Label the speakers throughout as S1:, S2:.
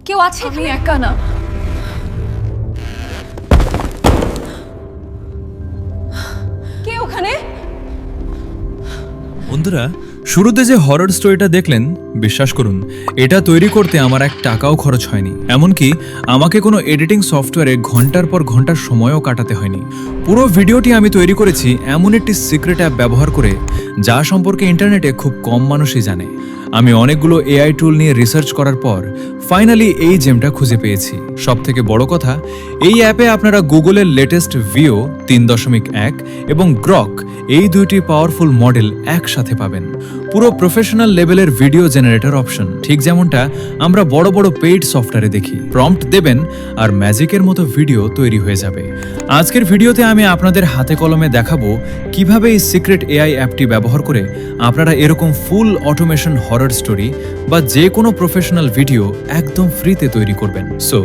S1: কেউ আছে?
S2: আমি একা না। কে ওখানে?
S3: বন্ধুরা, শুরুতে যে হরর স্টোরিটা দেখলেন, বিশ্বাস করুন এটা তৈরি করতে আমার 1 টাকাও খরচ হয়নি। এমনকি আমাকে কোনো এডিটিং সফটওয়্যারে ঘন্টার পর ঘন্টার সময়ও কাটাতে হয়নি। পুরো ভিডিওটি আমি তৈরি করেছি এমন একটি সিক্রেট অ্যাপ ব্যবহার করে, যা সম্পর্কে ইন্টারনেটে খুব কম মানুষই জানে। আমি অনেকগুলো এআই টুল নিয়ে রিসার্চ করার পর ফাইনালি এই জেমটা খুঁজে পেয়েছি। সবথেকে বড় কথা, এই অ্যাপে আপনারা গুগলের লেটেস্ট ভিও 3.1 এবং গ্রক এই দুইটি পাওয়ারফুল মডেল একসাথে পাবেন। পুরো প্রফেশনাল লেভেলের ভিডিও জেনারেটর অপশন, ঠিক যেমনটা আমরা বড় বড় পেইড সফটওয়্যারে দেখি। প্রম্পট দেবেন আর ম্যাজিকের মতো ভিডিও তৈরি হয়ে যাবে। আজকের ভিডিওতে আমি আপনাদের হাতে কলমে দেখাবো কিভাবে এই সিক্রেট এআই অ্যাপটি ব্যবহার করে আপনারা এরকম ফুল অটোমেশন হরর স্টোরি বা যে কোনো প্রফেশনাল ভিডিও একদম ফ্রিতে তৈরি করবেন। সো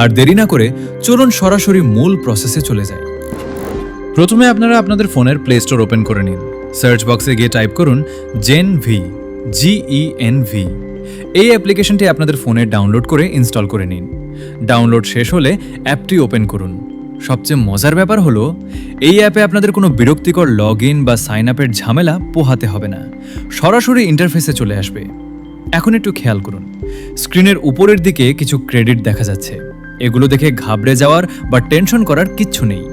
S3: আর দেরি না করে চলুন সরাসরি মূল প্রসেসে চলে যাই। প্রথমে আপনারা আপনাদের ফোনের প্লে স্টোর ওপেন করে নিন। সার্চ বক্সে গিয়ে টাইপ করুন GenV, GENV। এই অ্যাপ্লিকেশনটি আপনাদের ফোনে ডাউনলোড করে ইনস্টল করে নিন। ডাউনলোড শেষ হলে অ্যাপটি ওপেন করুন। সবচেয়ে মজার ব্যাপার হলো, এই অ্যাপে আপনাদের কোনো বিরক্তিকর লগ ইন বা সাইন আপের ঝামেলা পোহাতে হবে না, সরাসরি ইন্টারফেসে চলে আসবে। এখন একটু খেয়াল করুন, স্ক্রিনের উপরের দিকে কিছু ক্রেডিট দেখা যাচ্ছে। এগুলো দেখে ঘাবড়ে যাওয়ার বা টেনশন করার কিচ্ছু নেই।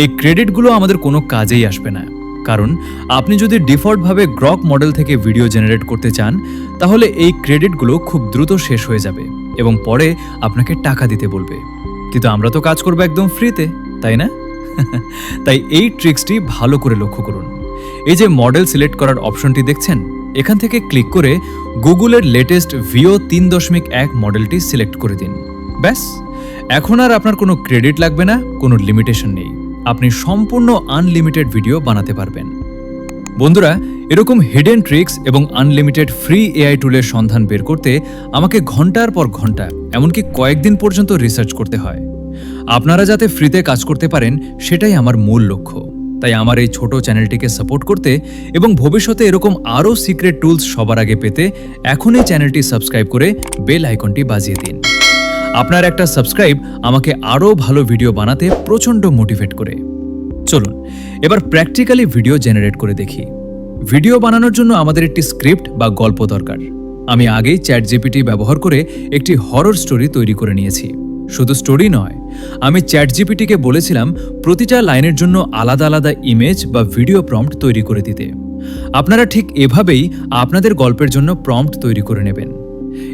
S3: এই ক্রেডিটগুলো আমাদের কোনো কাজেই আসবে না, কারণ আপনি যদি ডিফল্টভাবে গ্রক মডেল থেকে ভিডিও জেনারেট করতে চান, তাহলে এই ক্রেডিটগুলো খুব দ্রুত শেষ হয়ে যাবে এবং পরে আপনাকে টাকা দিতে বলবে। কিন্তু আমরা তো কাজ করবো একদম ফ্রিতে, তাই না? তাই এই ট্রিক্সটি ভালো করে লক্ষ্য করুন। এই যে মডেল সিলেক্ট করার অপশনটি দেখছেন, এখান থেকে ক্লিক করে গুগলের লেটেস্ট ভিও 3.1 মডেলটি সিলেক্ট করে দিন। ব্যাস, এখন আর আপনার কোনো ক্রেডিট লাগবে না, কোনো লিমিটেশন নেই। আপনি সম্পূর্ণ আনলিমিটেড ভিডিও বানাতে পারবেন। বন্ধুরা, এরকম হিডেন ট্রিক্স এবং আনলিমিটেড ফ্রি এআই টুলের সন্ধান বের করতে আমাকে ঘন্টার পর ঘন্টা, এমনকি কয়েকদিন পর্যন্ত রিসার্চ করতে হয়। আপনারা যাতে ফ্রিতে কাজ করতে পারেন, সেটাই আমার মূল লক্ষ্য। তাই আমার এই ছোট চ্যানেলটিকে সাপোর্ট করতে এবং ভবিষ্যতে এরকম আরও সিক্রেট টুলস সবার আগে পেতে এখনই চ্যানেলটি সাবস্ক্রাইব করে বেল আইকনটি বাজিয়ে দিন। আপনার একটা সাবস্ক্রাইব আমাকে আরও ভালো ভিডিও বানাতে প্রচণ্ড মোটিভেট করে। চলুন এবার প্র্যাকটিক্যালি ভিডিও জেনারেট করে দেখি। ভিডিও বানানোর জন্য আমাদের একটি স্ক্রিপ্ট বা গল্প দরকার। আমি আগেই ChatGPT ব্যবহার করে একটি হরর স্টোরি তৈরি করে নিয়েছি। শুধু স্টোরি নয়, আমি ChatGPT-কে বলেছিলাম প্রতিটা লাইনের জন্য আলাদা আলাদা ইমেজ বা ভিডিও প্রম্পট তৈরি করে দিতে। আপনারা ঠিক এভাবেই আপনাদের গল্পের জন্য প্রম্পট তৈরি করে নেবেন।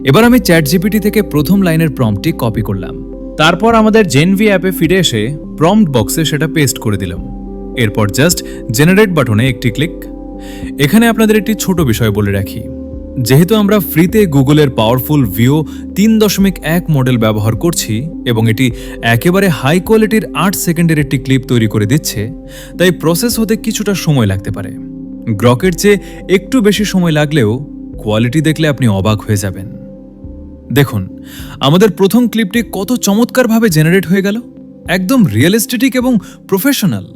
S3: এবার আমি ChatGPT থেকে প্রথম লাইনের প্রম্পটটি কপি করলাম। তারপর আমাদের GenV অ্যাপে ফিরে এসে প্রম্পট বক্সে সেটা পেস্ট করে দিলাম। এরপর জাস্ট জেনারেট বাটনে একটি ক্লিক। এখানে আপনাদের একটি ছোট বিষয় বলে রাখি, যেহেতু আমরা ফ্রিতে গুগলের পাওয়ারফুল ভিও 3.1 মডেল ব্যবহার করছি এবং এটি একেবারে হাই কোয়ালিটির 8 সেকেন্ডের একটি ক্লিপ তৈরি করে দিচ্ছে, তাই প্রসেস হতে কিছুটা সময় লাগতে পারে। গ্রকের চেয়ে একটু বেশি সময় লাগলেও কোয়ালিটি দেখলে আপনি অবাক হয়ে যাবেন। দেখুন, আমাদের প্রথম ক্লিপটি কত চমৎকারভাবে জেনারেট হয়ে গেল, একদম রিয়েলিস্টিক এবং প্রফেশনাল।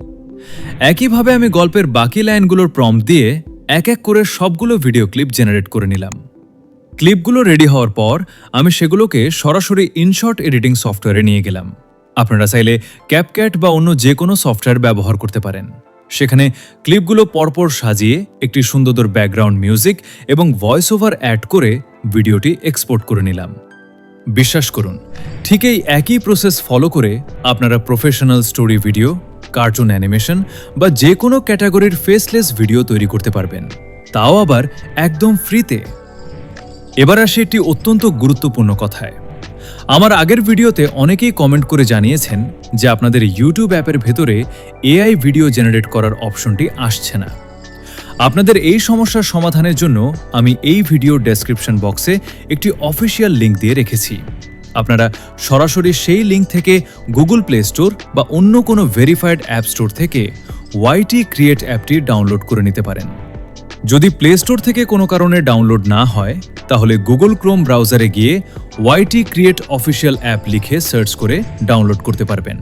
S3: একইভাবে আমি গল্পের বাকি লাইনগুলোর প্রম্পট দিয়ে এক এক করে সবগুলো ভিডিও ক্লিপ জেনারেট করে নিলাম। ক্লিপগুলো রেডি হওয়ার পর আমি সেগুলোকে সরাসরি ইনশর্ট এডিটিং সফটওয়্যারে নিয়ে গেলাম। আপনারা চাইলে ক্যাপকাট বা অন্য যে কোনো সফটওয়্যার ব্যবহার করতে পারেন। সেখানে ক্লিপগুলো পরপর সাজিয়ে একটি সুন্দর ব্যাকগ্রাউন্ড মিউজিক এবং ভয়েস ওভার অ্যাড করে ভিডিওটি এক্সপোর্ট করে নিলাম। বিশ্বাস করুন, ঠিক এই একই প্রসেস ফলো করে আপনারা professional story video, cartoon animation বা যে কোনো ক্যাটাগরির ফেসলেস ভিডিও তৈরি করতে পারবেন, তাও আবার একদম ফ্রিতে। এবার আসে একটি অত্যন্ত গুরুত্বপূর্ণ কথায়। আমার আগের ভিডিওতে অনেকেই কমেন্ট করে জানিয়েছেন যে আপনাদের ইউটিউব অ্যাপের ভেতরে এআই ভিডিও জেনারেট করার অপশনটি আসছে না। আপনাদের এই সমস্যার সমাধানের জন্য আমি এই ভিডিও ডেসক্রিপশন বক্সে একটি অফিসিয়াল লিঙ্ক দিয়ে রেখেছি। আপনারা সরাসরি সেই লিঙ্ক থেকে গুগল প্লে স্টোর বা অন্য কোনো ভেরিফাইড অ্যাপ স্টোর থেকে YT ক্রিয়েট অ্যাপটি ডাউনলোড করে নিতে পারেন। যদি প্লে স্টোর থেকে কোনো কারণে ডাউনলোড না হয়, তাহলে গুগল ক্রোম ব্রাউজারে গিয়ে YT ক্রিয়েট অফিসিয়াল অ্যাপ লিখে সার্চ করে ডাউনলোড করতে পারবেন।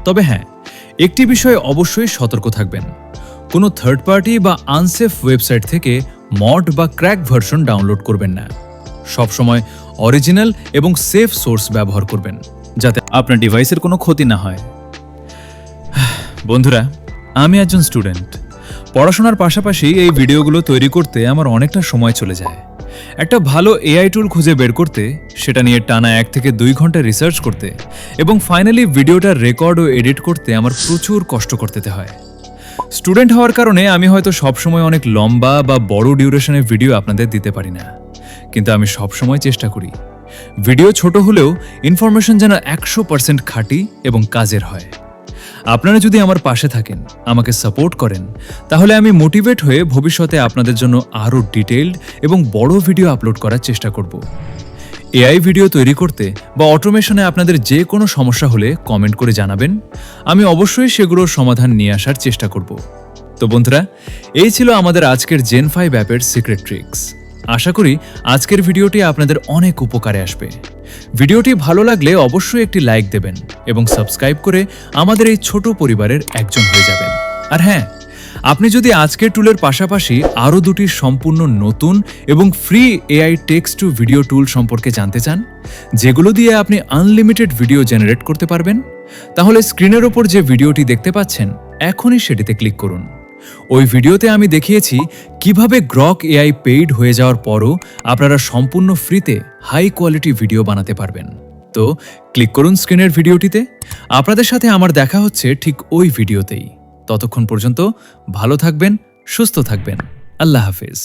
S3: তবে হ্যাঁ, একটি বিষয়ে অবশ্যই সতর্ক থাকবেন। কোনো থার্ড পার্টি বা আনসেফ ওয়েবসাইট থেকে মড বা ক্র্যাক ভার্সন ডাউনলোড করবেন না। সবসময় অরিজিনাল এবং সেফ সোর্স ব্যবহার করবেন যাতে আপনার ডিভাইসের কোনো ক্ষতি না হয়। বন্ধুরা, আমি একজন স্টুডেন্ট। পড়াশোনার পাশাপাশি এই ভিডিওগুলো তৈরি করতে আমার অনেকটা সময় চলে যায়। একটা ভালো এআই টুল খুঁজে বের করতে, সেটা নিয়ে টানা 1 থেকে 2 ঘন্টা রিসার্চ করতে এবং ফাইনালি ভিডিওটা রেকর্ড ও এডিট করতে আমার প্রচুর কষ্ট করতে হয়। স্টুডেন্ট হওয়ার কারণে আমি হয়তো সবসময় অনেক লম্বা বা বড় ডিউরেশনের ভিডিও আপনাদের দিতে পারি না, কিন্তু আমি সবসময় চেষ্টা করি ভিডিও ছোট হলেও ইনফরমেশন যেন 100% খাঁটি এবং কাজের হয়। আপনারা যদি আমার পাশে থাকেন, আমাকে সাপোর্ট করেন, তাহলে আমি মোটিভেট হয়ে ভবিষ্যতে আপনাদের জন্য আরও ডিটেইলড এবং বড় ভিডিও আপলোড করার চেষ্টা করব। এআই ভিডিও তৈরি করতে বা অটোমেশনে আপনাদের যে কোনো সমস্যা হলে কমেন্ট করে জানাবেন। আমি অবশ্যই সেগুলোর সমাধান নিয়ে আসার চেষ্টা করব। তো বন্ধুরা, এই ছিল আমাদের আজকের Gen 5 অ্যাপের সিক্রেট ট্রিক্স। আশা করি আজকের ভিডিওটি আপনাদের অনেক উপকারে আসবে। ভিডিওটি ভালো লাগলে অবশ্যই একটি লাইক দেবেন এবং সাবস্ক্রাইব করে আমাদের এই ছোট পরিবারের একজন হয়ে যাবেন। আর হ্যাঁ, আপনি যদি আজকের টুলের পাশাপাশি আরও 2টি সম্পূর্ণ নতুন এবং free AI text to video tool সম্পর্কে জানতে চান, যেগুলো দিয়ে আপনি আনলিমিটেড ভিডিও জেনারেট করতে পারবেন, তাহলে স্ক্রিনের ওপর যে ভিডিওটি দেখতে পাচ্ছেন, এখনই সেটিতে ক্লিক করুন। ওই ভিডিওতে আমি দেখিয়েছি কিভাবে গ্রক এআই পেইড হয়ে যাওয়ার পরও আপনারা সম্পূর্ণ ফ্রিতে হাই কোয়ালিটি ভিডিও বানাতে পারবেন। তো ক্লিক করুন স্ক্রিনের ভিডিওটিতে। আপনাদের সাথে আমার দেখা হচ্ছে ঠিক ওই ভিডিওতেই। ততক্ষণ পর্যন্ত ভালো থাকবেন, সুস্থ থাকবেন। আল্লাহ হাফেজ।